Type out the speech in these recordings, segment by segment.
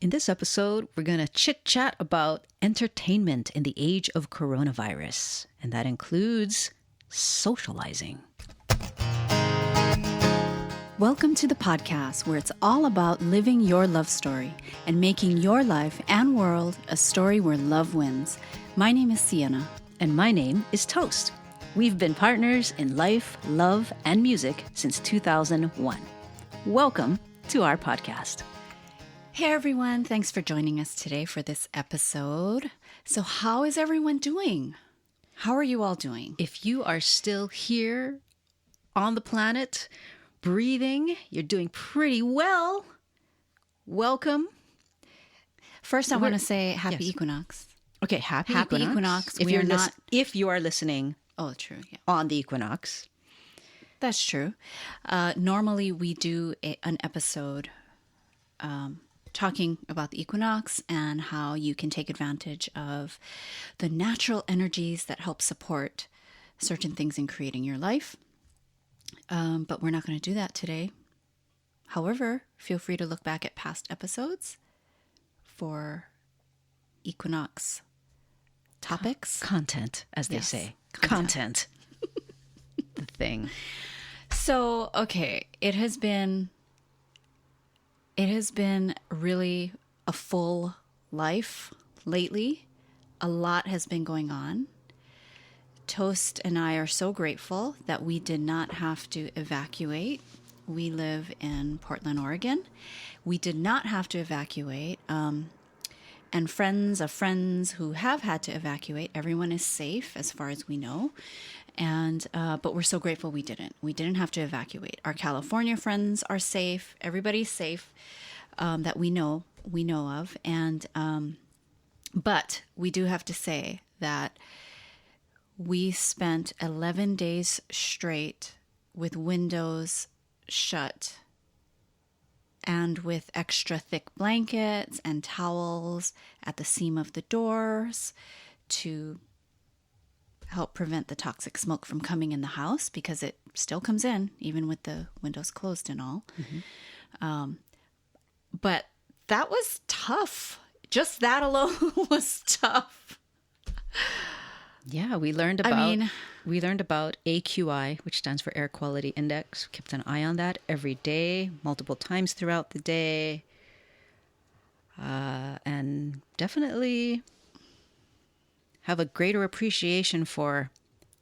In this episode, we're going to chit-chat about entertainment in the age of coronavirus, and that includes socializing. Welcome to the podcast where it's all about living your love story and making your life and world a story where love wins. My name is Sienna. And my name is Toast. We've been partners in life, love, and music since 2001. Welcome to our podcast. Hey everyone, thanks for joining us today for this episode. So how is everyone doing? How are you all doing? If you are still here on the planet, breathing, you're doing pretty well. Welcome. First, I want to say happy equinox. Okay, happy equinox. If you are listening on the equinox. That's true. Normally, we do an episode talking about the equinox and how you can take advantage of the natural energies that help support certain things in creating your life. But we're not going to do that today. However, feel free to look back at past episodes for equinox topics. Content, as they say. Content. The thing. So, okay, it has been really a full life lately. A lot has been going on. Toast and I are so grateful that we did not have to evacuate. We live in Portland, Oregon. We did not have to evacuate. And friends of friends who have had to evacuate, everyone is safe as far as we know. And but we're so grateful we didn't. We didn't have to evacuate. Our California friends are safe. Everybody's safe that we know of. And but we do have to say that we spent 11 days straight with windows shut and with extra thick blankets and towels at the seam of the doors to help prevent the toxic smoke from coming in the house, because it still comes in even with the windows closed and all. Mm-hmm. But that was tough. Just that alone was tough. Yeah, we learned about AQI, which stands for Air Quality Index. We kept an eye on that every day, multiple times throughout the day. And definitely have a greater appreciation for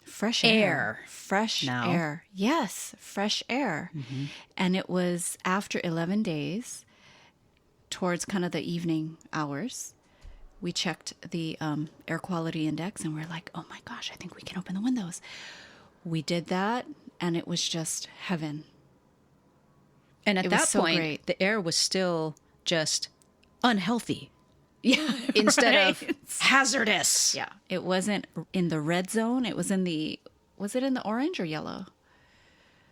fresh air. Fresh air. Yes, fresh air. Mm-hmm. And it was after 11 days, towards kind of the evening hours, we checked the air quality index and we're like, oh my gosh, I think we can open the windows. We did that and it was just heaven. And at that point, the air was still just unhealthy. Yeah. Instead of hazardous. Yeah. It wasn't in the red zone. It was was it in the orange or yellow?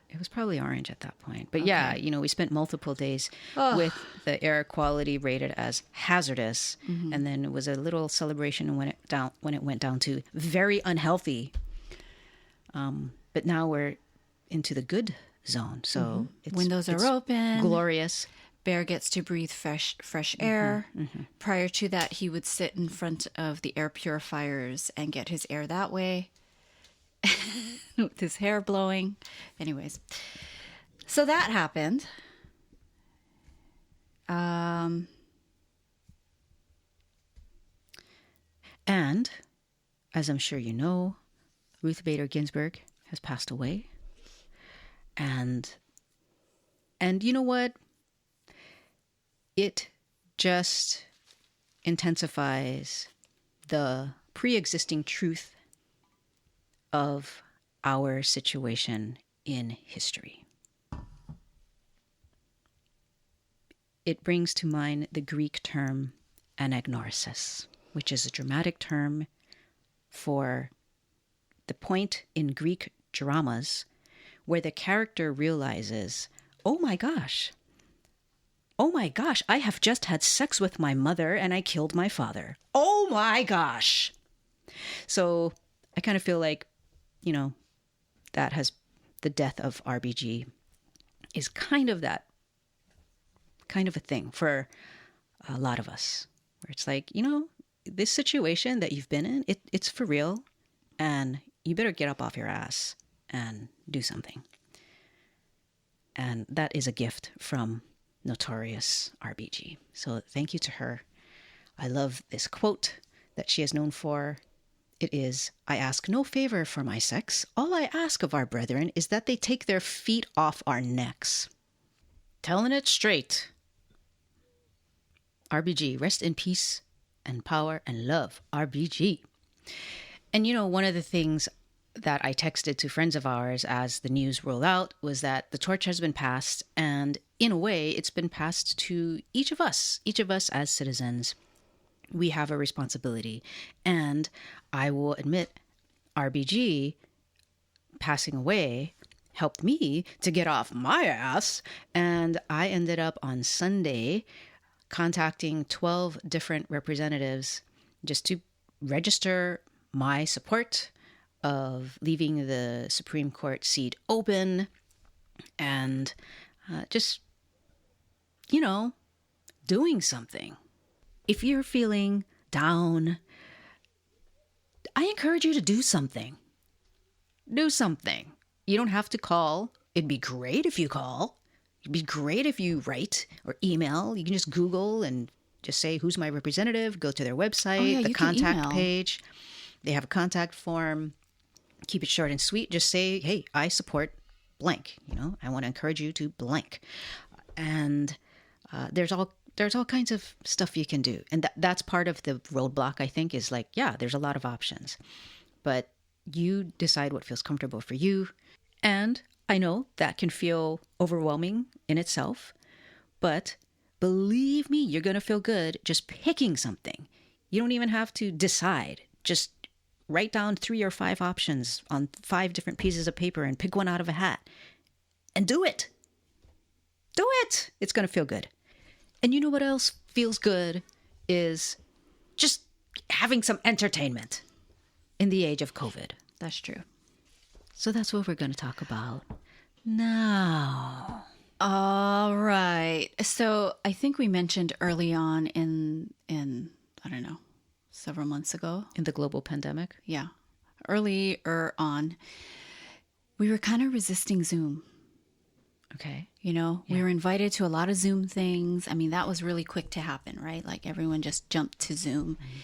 It was probably orange at that point. But yeah, we spent multiple days with the air quality rated as hazardous. Mm-hmm. And then it was a little celebration when it went down to very unhealthy. But now we're into the good zone. So windows are open. Glorious. Bear gets to breathe fresh air. Mm-hmm. Mm-hmm. Prior to that, he would sit in front of the air purifiers and get his air that way. With his hair blowing. Anyways, so that happened. And as I'm sure you know, Ruth Bader Ginsburg has passed away. And you know what? It just intensifies the pre-existing truth of our situation in history. It brings to mind the Greek term anagnorisis, which is a dramatic term for the point in Greek dramas where the character realizes, oh my gosh, I have just had sex with my mother and I killed my father. Oh my gosh. So I kind of feel like, that has the death of RBG is kind of a thing for a lot of us, where it's like, this situation that you've been in, it's for real, and you better get up off your ass and do something. And that is a gift from Notorious RBG. So thank you to her. I love this quote that she is known for. It is, "I ask no favor for my sex. All I ask of our brethren is that they take their feet off our necks." Telling it straight. RBG, rest in peace and power and love. RBG. And one of the things that I texted to friends of ours as the news rolled out was that the torch has been passed, and in a way it's been passed to each of us as citizens. We have a responsibility, and I will admit RBG passing away helped me to get off my ass, and I ended up on Sunday contacting 12 different representatives just to register my support of leaving the Supreme Court seat open, and just, doing something. If you're feeling down, I encourage you to do something. Do something. You don't have to call. It'd be great if you call. It'd be great if you write or email. You can just Google and just say, who's my representative? Go to their website, the contact page. They have a contact form. Keep it short and sweet. Just say, hey, I support blank. I want to encourage you to blank. And there's all kinds of stuff you can do. And that's part of the roadblock, I think, is like, yeah, there's a lot of options. But you decide what feels comfortable for you. And I know that can feel overwhelming in itself. But believe me, you're going to feel good just picking something. You don't even have to decide. Just write down 3 or 5 options on 5 different pieces of paper and pick one out of a hat. And do it. Do it. It's going to feel good. And you know what else feels good is just having some entertainment in the age of COVID. That's true. So that's what we're going to talk about now. All right. So I think we mentioned early on in I don't know, several months ago. In the global pandemic? Yeah. Earlier on, we were kind of resisting Zoom. Okay. We were invited to a lot of Zoom things. I mean, that was really quick to happen, right? Like everyone just jumped to Zoom. Mm-hmm.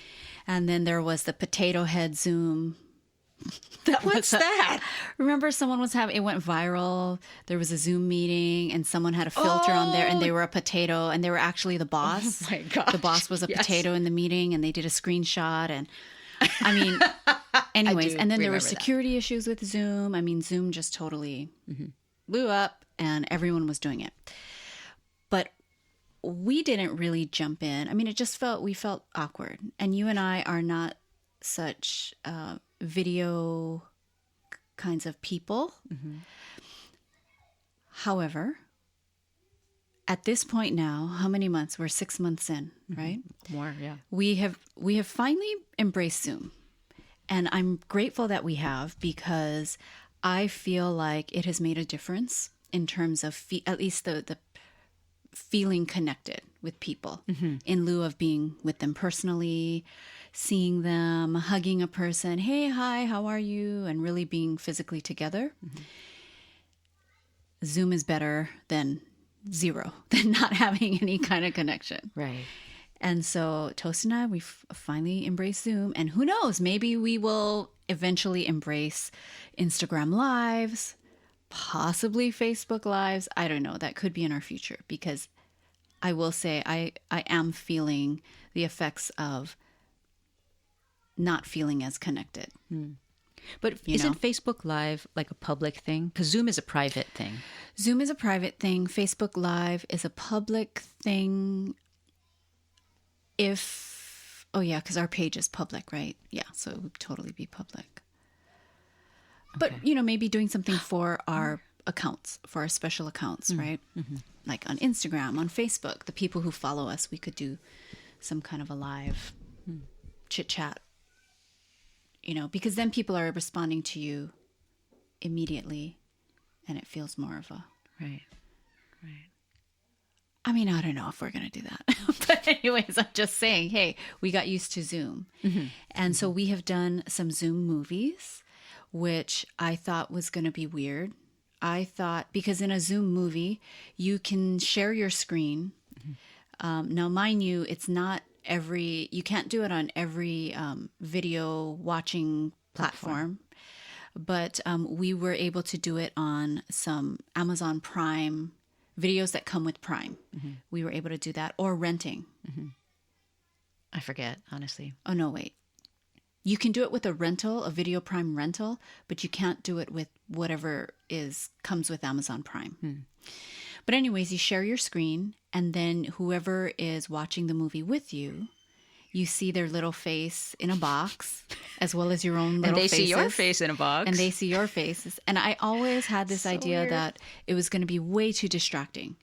And then there was the potato head Zoom. What's that? Remember someone was it went viral. There was a Zoom meeting and someone had a filter on there and they were a potato and they were actually the boss. Oh my gosh. The boss was a potato in the meeting and they did a screenshot. And I mean, anyways, and then there were security issues with Zoom. I mean, Zoom just totally blew up and everyone was doing it. But we didn't really jump in. I mean, we felt awkward. And you and I are not such video kinds of people. Mm-hmm. However, at this point now, how many months? We're 6 months in, right? More, yeah. We have finally embraced Zoom. And I'm grateful that we have, because I feel like it has made a difference in terms of at least the feeling connected with people in lieu of being with them personally, seeing them, hugging a person, hey, hi, how are you? And really being physically together. Mm-hmm. Zoom is better than zero, than not having any kind of connection. Right. And so Toast and I, we've finally embraced Zoom. And who knows, maybe we will eventually embrace Instagram Lives, possibly Facebook Lives. I don't know. That could be in our future, because I will say I am feeling the effects of not feeling as connected. But isn't Facebook Live like a public thing? Because Zoom is a private thing. Zoom is a private thing. Facebook Live is a public thing. Because our page is public, right? Yeah, so it would totally be public. Okay. But, maybe doing something for our accounts, for our special accounts, right? Mm-hmm. Like on Instagram, on Facebook, the people who follow us, we could do some kind of a live chit chat, because then people are responding to you immediately and it feels more of a... Right. I mean, I don't know if we're going to do that. But anyways, I'm just saying, hey, we got used to Zoom. And so we have done some Zoom movies, which I thought was going to be weird. I thought, because in a Zoom movie, you can share your screen. Now, mind you, it's not you can't do it on every video watching platform. But we were able to do it on some Amazon Prime videos that come with Prime. We were able to do that, or renting. I forget, honestly. Oh, no, wait. You can do it with a Video Prime rental, but you can't do it with whatever comes with Amazon Prime. But anyways, you share your screen, and then whoever is watching the movie with you, you see their little face in a box, as well as your own little faces. And they see your face in a box. And they see your faces. And I always had this idea weird. That it was going to be way too distracting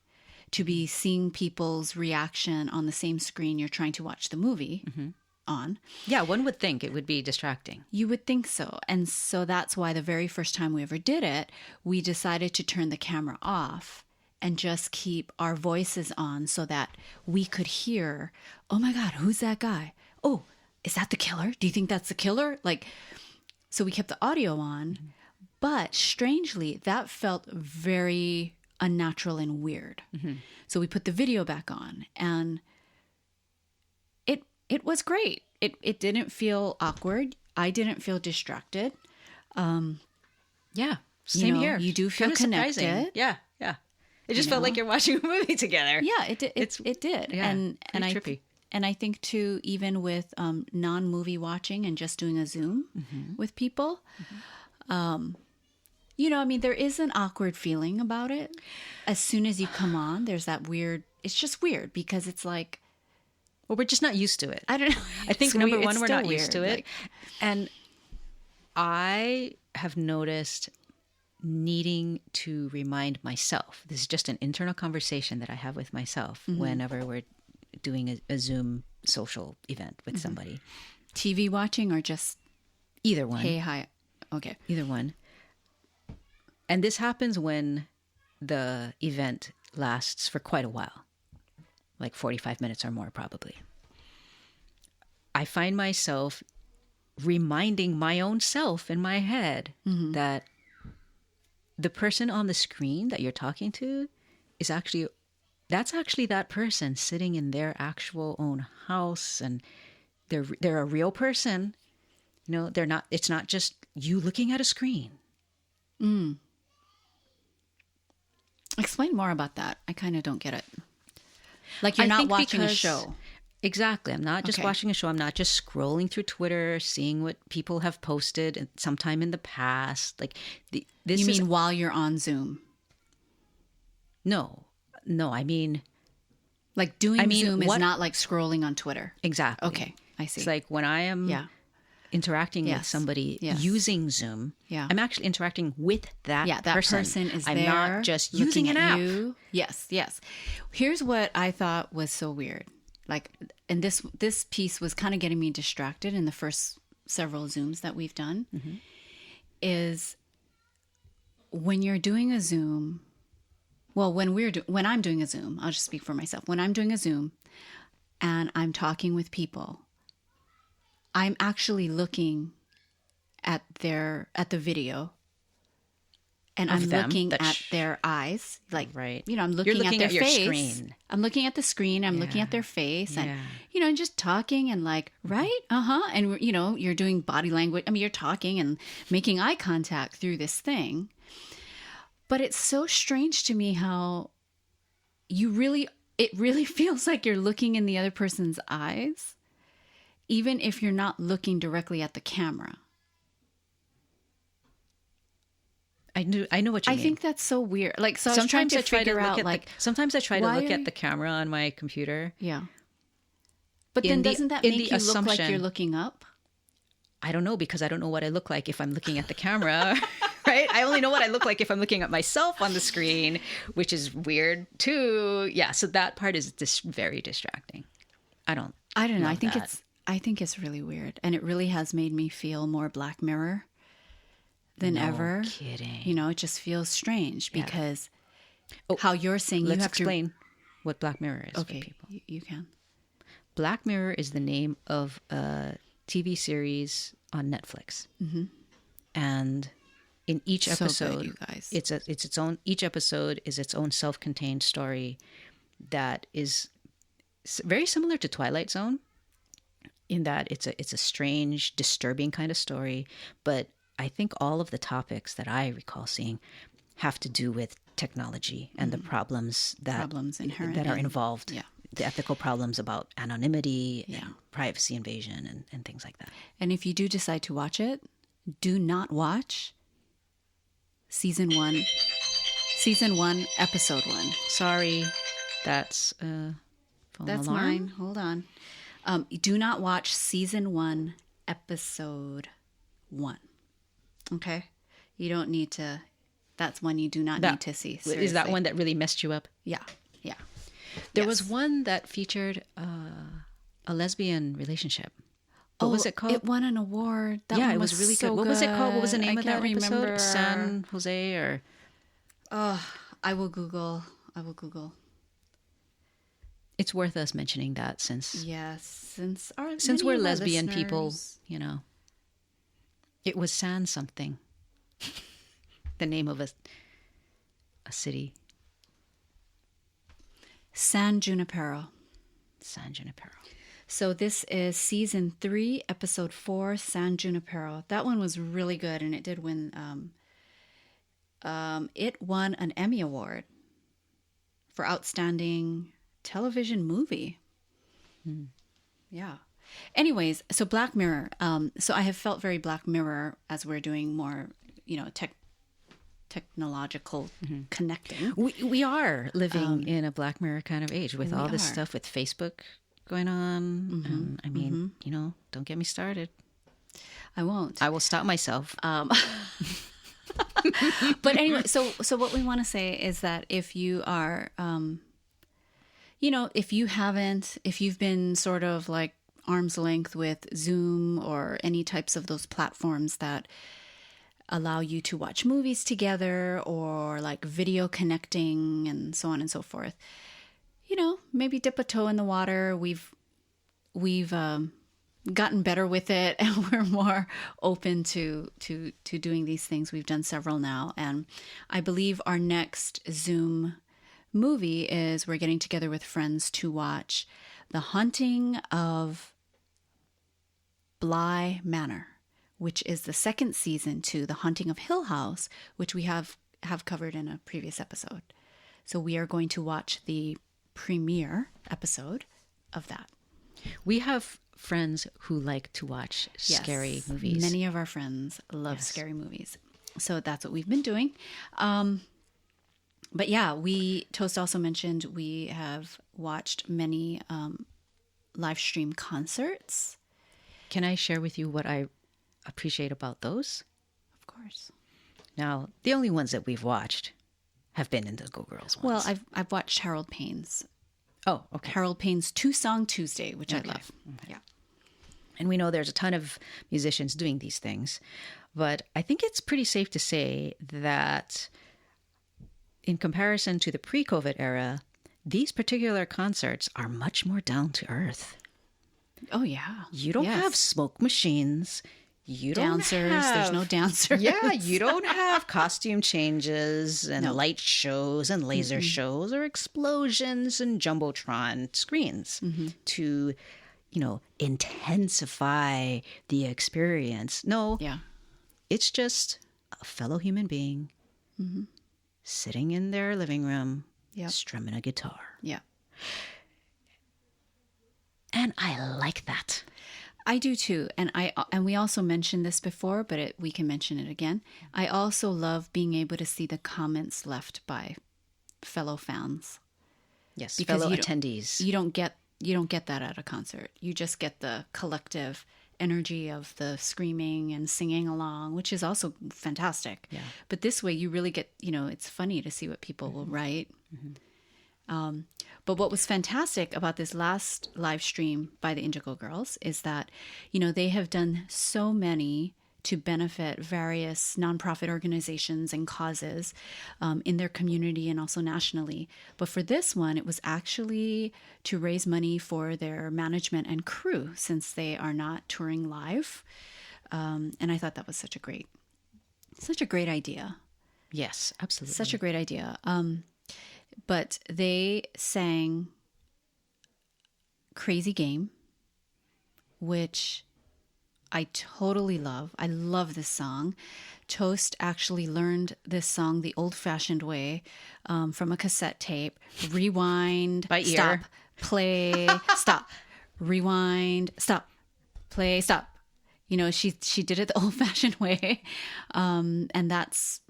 to be seeing people's reaction on the same screen you're trying to watch the movie on. Yeah, one would think it would be distracting. You would think so. And so that's why the very first time we ever did it, we decided to turn the camera off and just keep our voices on so that we could hear, oh my God, who's that guy? Oh, is that the killer? Do you think that's the killer? So we kept the audio on, but strangely, that felt very unnatural and weird. So we put the video back on, and it was great. It didn't feel awkward. I didn't feel distracted. Yeah, same here. You do feel connected. Surprising. Yeah. It just felt like you're watching a movie together. Yeah, it did. It did. Yeah, and trippy. I think too, even with non-movie watching and just doing a Zoom with people, there is an awkward feeling about it. As soon as you come on, there's that weird. It's just weird because it's like, well, we're just not used to it. I don't know. I think number one, we're not used to it, like, and I have noticed needing to remind myself. This is just an internal conversation that I have with myself whenever we're doing a Zoom social event with somebody. TV watching or just either one. Hey, hi. Okay. Either one. And this happens when the event lasts for quite a while, like 45 minutes or more probably. I find myself reminding my own self in my head that the person on the screen that you're talking to that's actually that person sitting in their actual own house, and they're a real person. It's not just you looking at a screen. Explain more about that. I kind of don't get it. Like you're not watching a show. Exactly. I'm not just watching a show. I'm not just scrolling through Twitter, seeing what people have posted sometime in the past. You mean while you're on Zoom? No. I mean, like doing Zoom is not like scrolling on Twitter. Exactly. Okay, I see. It's like when I am interacting with somebody using Zoom, I'm actually interacting with that person. That person is I'm there. I'm not just using an app. You. Yes. Here's what I thought was so weird. And this piece was kind of getting me distracted in the first several Zooms that we've done, is when you're doing a Zoom, well, when I'm doing a Zoom, I'll just speak for myself. When I'm doing a Zoom and I'm talking with people, I'm actually looking at the video, and I'm looking at their eyes, right. I'm looking at their face. Your screen. I'm looking at the screen. I'm looking at their face, and and just talking and right, and you're doing body language. I mean, you're talking and making eye contact through this thing. But it's so strange to me how it really feels like you're looking in the other person's eyes, even if you're not looking directly at the camera. I know what you mean. I think that's so weird. So sometimes I try to look sometimes I try to look at the camera on my computer. Yeah. But then doesn't that make you look like you're looking up? I don't know, because I don't know what I look like if I'm looking at the camera. Right? I only know what I look like if I'm looking at myself on the screen, which is weird too. Yeah, so that part is very distracting. I don't know. I think it's really weird, and it really has made me feel more Black Mirror than ever. Kidding. It just feels strange because how you're saying let's explain. what Black Mirror is Okay, for people. you can. Black Mirror is the name of a TV series on Netflix. Mm-hmm. And in each episode, good, you guys. it's its own. Each episode is its own self-contained story that is very similar to Twilight Zone, in that it's a strange, disturbing kind of story. But I think all of the topics that I recall seeing have to do with technology and the problems inherent that are involved. Yeah. The ethical problems about anonymity Yeah. and privacy invasion and things like that. And if you do decide to watch it, do not watch season 1, episode 1. Sorry, that's phone That's alarm. mine. Hold on. Do not watch season 1, episode 1. Okay? You don't need to. That's one you do not need to see. Is that Seriously. one that really messed you up? Yeah. Yeah. There Yes. was one that featured a lesbian relationship. What was it called? It won an award. That yeah, one it was really so good. What was it called? What was the name I of that can't episode? remember. San Jose or... I will Google. It's worth us mentioning that since Yes, since we're lesbian people, you know. It was San something. The name of a city. San Junipero. San Junipero. So this is season 3, episode 4, San Junipero. That one was really good, and it did win. It won an Emmy Award for outstanding television movie. Yeah. Anyways, so Black Mirror. So I have felt very Black Mirror as we're doing more, technological connecting. We are living in a Black Mirror kind of age with all this stuff with Facebook going on. And, I mean, don't get me started. I won't. I will stop myself. But anyway, so what we want to say is that if you are, if you've been sort of like arm's length with Zoom or any types of those platforms that allow you to watch movies together or like video connecting and so on and so forth, maybe dip a toe in the water. We've gotten better with it, and we're more open to doing these things. We've done several now, and I believe our next Zoom movie is we're getting together with friends to watch The Haunting of Bly Manor, which is the second season to The Haunting of Hill House, which we have covered in a previous episode. So we are going to watch the premiere episode of that. We have friends who like to watch scary movies. Many of our friends love scary movies. So that's what we've been doing. But yeah, Toast also mentioned we have watched many live stream concerts. Can I share with you what I appreciate about those? Of course. Now, the only ones that we've watched have been in the Go Girls ones. Well, I've watched Harold Payne's. Oh, okay. Harold Payne's 2-Song Tuesday, which I love. Okay. Yeah. And we know there's a ton of musicians doing these things. But I think it's pretty safe to say that in comparison to the pre-COVID era, these particular concerts are much more down to earth. Oh, yeah. You don't have smoke machines. You don't dancers. have... There's no dancers. Yeah, you don't have costume changes and light shows and laser shows or explosions and Jumbotron screens to, intensify the experience. No, it's just a fellow human being sitting in their living room, strumming a guitar. Yeah. And I like that. I do too, and we also mentioned this before, but we can mention it again. I also love being able to see the comments left by fellow fans. Yes, because fellow attendees. You don't get that at a concert. You just get the collective energy of the screaming and singing along, which is also fantastic. Yeah. But this way, you really get it's funny to see what people will write. But what was fantastic about this last live stream by the Indigo Girls is that, they have done so many to benefit various nonprofit organizations and causes in their community and also nationally. But for this one, it was actually to raise money for their management and crew since they are not touring live. And I thought that was such a great idea. Yes, absolutely. Such a great idea. But they sang Crazy Game, which I totally love. I love this song. Toast actually learned this song the old-fashioned way from a cassette tape. Rewind, by stop, ear. Play, stop. Rewind, stop, play, stop. You know, she did it the old-fashioned way. And that's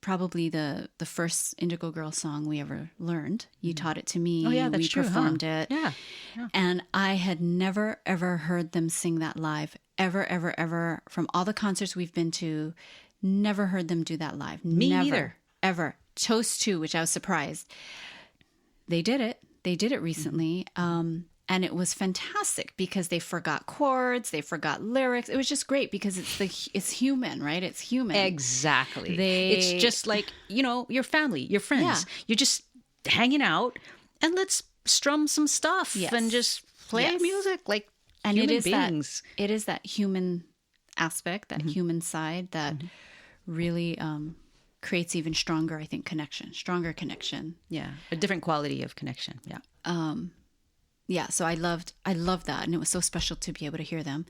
probably the first Indigo Girl song we ever learned. You taught it to me. Oh, yeah, that's we true. performed Huh? it. Yeah. And I had never, ever heard them sing that live. Ever, ever, ever. From all the concerts we've been to, never heard them do that live. Me never, neither. Ever. Toast too, which I was surprised. They did it. They did it recently. And it was fantastic because they forgot chords, they forgot lyrics. It was just great because it's human, right? It's human. Exactly. It's just like, your family, your friends. Yeah. You're just hanging out and let's strum some stuff Yes. and just play music like and human it is beings. It is that human aspect, that human side that really creates even stronger, I think, stronger connection. Yeah. A different quality of connection. Yeah. Yeah, so I loved that, and it was so special to be able to hear them.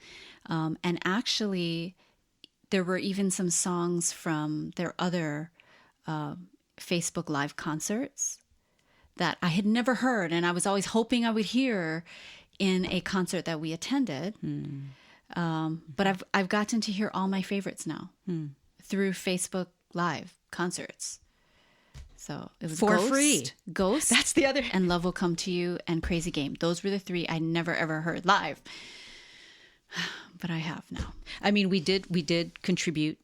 And actually, there were even some songs from their other Facebook Live concerts that I had never heard, and I was always hoping I would hear in a concert that we attended. But I've gotten to hear all my favorites now through Facebook Live concerts. So it was For free. Ghost. That's the other. And Love Will Come to You and Crazy Game. Those were the three I never ever heard live. But I have now. I mean, we did contribute,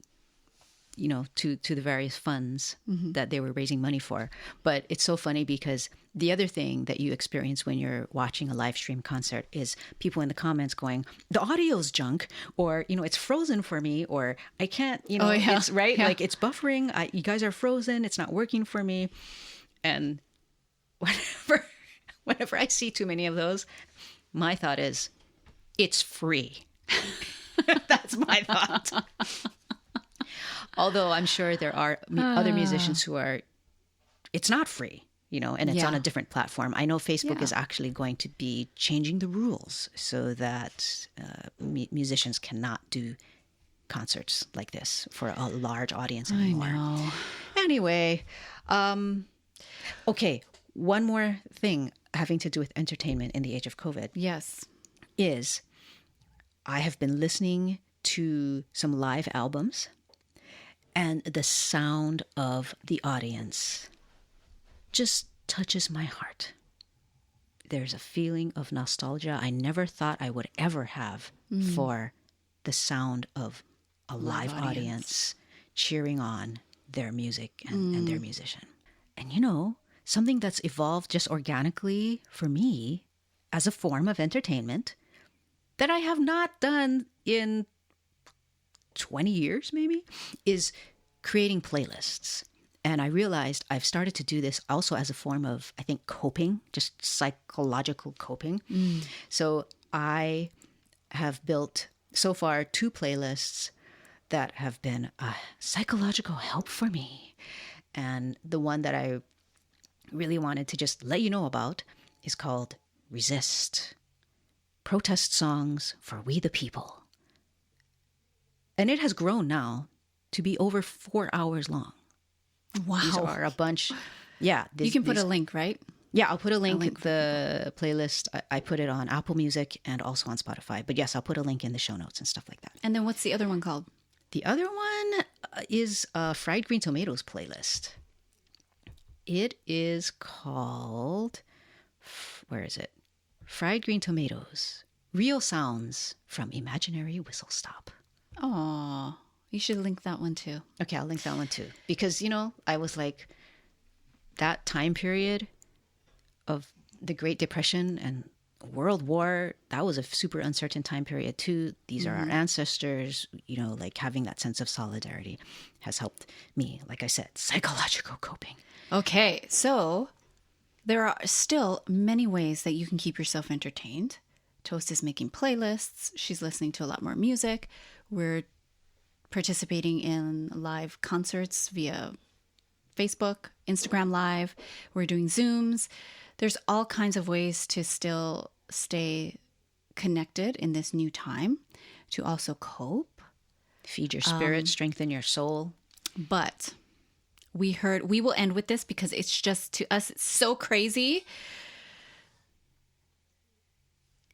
to the various funds that they were raising money for. But it's so funny because the other thing that you experience when you're watching a live stream concert is people in the comments going, the audio's junk, or, it's frozen for me, or I can't, it's right. Yeah. Like it's buffering. You guys are frozen. It's not working for me. And whenever I see too many of those, my thought is, it's free. That's my thought. Although I'm sure there are other musicians who are, it's not free, and it's on a different platform. I know Facebook is actually going to be changing the rules so that musicians cannot do concerts like this for a large audience anymore. I know. Anyway, okay, one more thing having to do with entertainment in the age of COVID. Yes. Is I have been listening to some live albums, and the sound of the audience just touches my heart. There's a feeling of nostalgia I never thought I would ever have for the sound of a live audience cheering on their music and their musician. And something that's evolved just organically for me as a form of entertainment that I have not done in 20 years maybe, is creating playlists. And I realized I've started to do this also as a form of, I think, coping, just psychological coping. So I have built so far 2 playlists that have been a psychological help for me. And the one that I really wanted to just let you know about is called Resist. Protest songs for we the people. And it has grown now to be over 4 hours long. Wow. These are a bunch. Yeah. You can put a link, right? Yeah, I'll put a link. The playlist, I put it on Apple Music and also on Spotify. But yes, I'll put a link in the show notes and stuff like that. And then what's the other one called? The other one is Fried Green Tomatoes playlist. It is called, where is it? Fried Green Tomatoes, Real Sounds from Imaginary Whistle Stop. Oh, you should link that one too. Okay, I'll link that one too. Because, I was like, that time period of the Great Depression and World War, that was a super uncertain time period too. These are our ancestors, like having that sense of solidarity has helped me, like I said, psychological coping. Okay, so there are still many ways that you can keep yourself entertained. Toast is making playlists. She's listening to a lot more music. We're participating in live concerts via Facebook, Instagram Live. We're doing Zooms. There's all kinds of ways to still stay connected in this new time, to also cope. Feed your spirit, strengthen your soul. But we will end with this because it's just, to us, it's so crazy.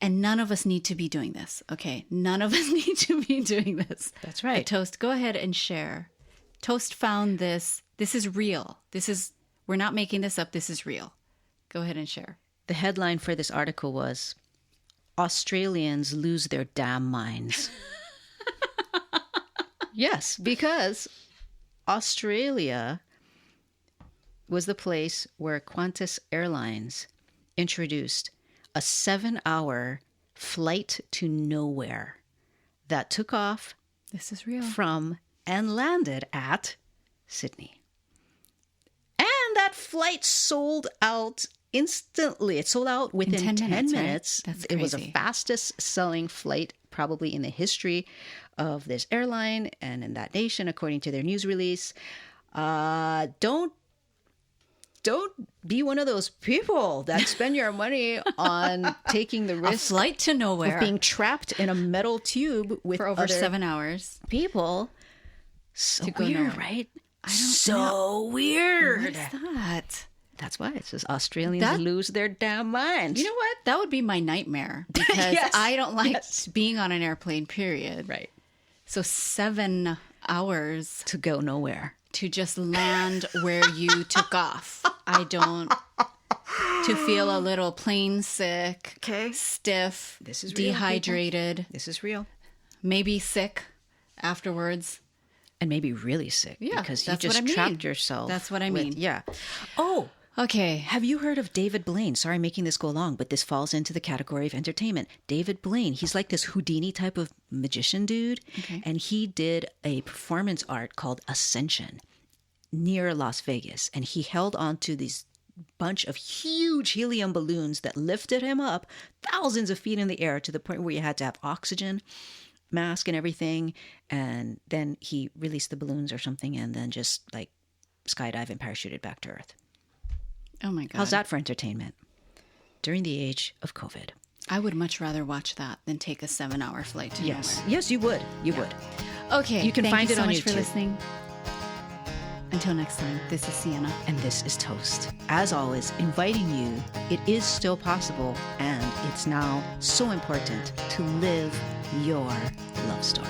And none of us need to be doing this. Okay. None of us need to be doing this. That's right. But Toast, go ahead and share. Toast found this. This is real. We're not making this up. This is real. Go ahead and share. The headline for this article was, Australians lose their damn minds. Yes, because Australia was the place where Qantas Airlines introduced a 7-hour flight to nowhere that took off This is real. from and landed at Sydney. And that flight sold out instantly. It sold out within 10 minutes. Right? That's It was the crazy. fastest selling flight probably in the history of this airline and in that nation, according to their news release. Don't be one of those people that spend your money on taking the A risk flight to nowhere of being trapped in a metal tube with for over other 7 hours. people. So To go weird, nowhere. right? I don't So weird. What is that? That's why it says Australians lose their damn minds. You know what? That would be my nightmare because Yes. I don't like Yes. being on an airplane, period. Right. So 7 hours To go nowhere. to just land where you took off. I don't. To feel a little plane sick, Okay. stiff, This is real, dehydrated, This is real. maybe sick afterwards. And maybe really sick. Yeah, Because you that's what just I mean. trapped yourself. That's what I with- mean. Yeah. Oh, Okay. have you heard of David Blaine? Sorry, I'm making this go long, but this falls into the category of entertainment. David Blaine, he's like this Houdini type of magician dude. Okay. And he did a performance art called Ascension near Las Vegas. And he held on to these bunch of huge helium balloons that lifted him up thousands of feet in the air to the point where you had to have oxygen mask and everything. And then he released the balloons or something and then just like skydive and parachuted back to Earth. Oh my God. How's that for entertainment during the age of COVID? I would much rather watch that than take a 7-hour flight to Yes. nowhere. Yes, you would. You would. Okay. You can thank find you it so on much for YouTube. listening. Until next time, this is Sienna. And this is Toast. As always, inviting you, it is still possible, and it's now so important to live your love story.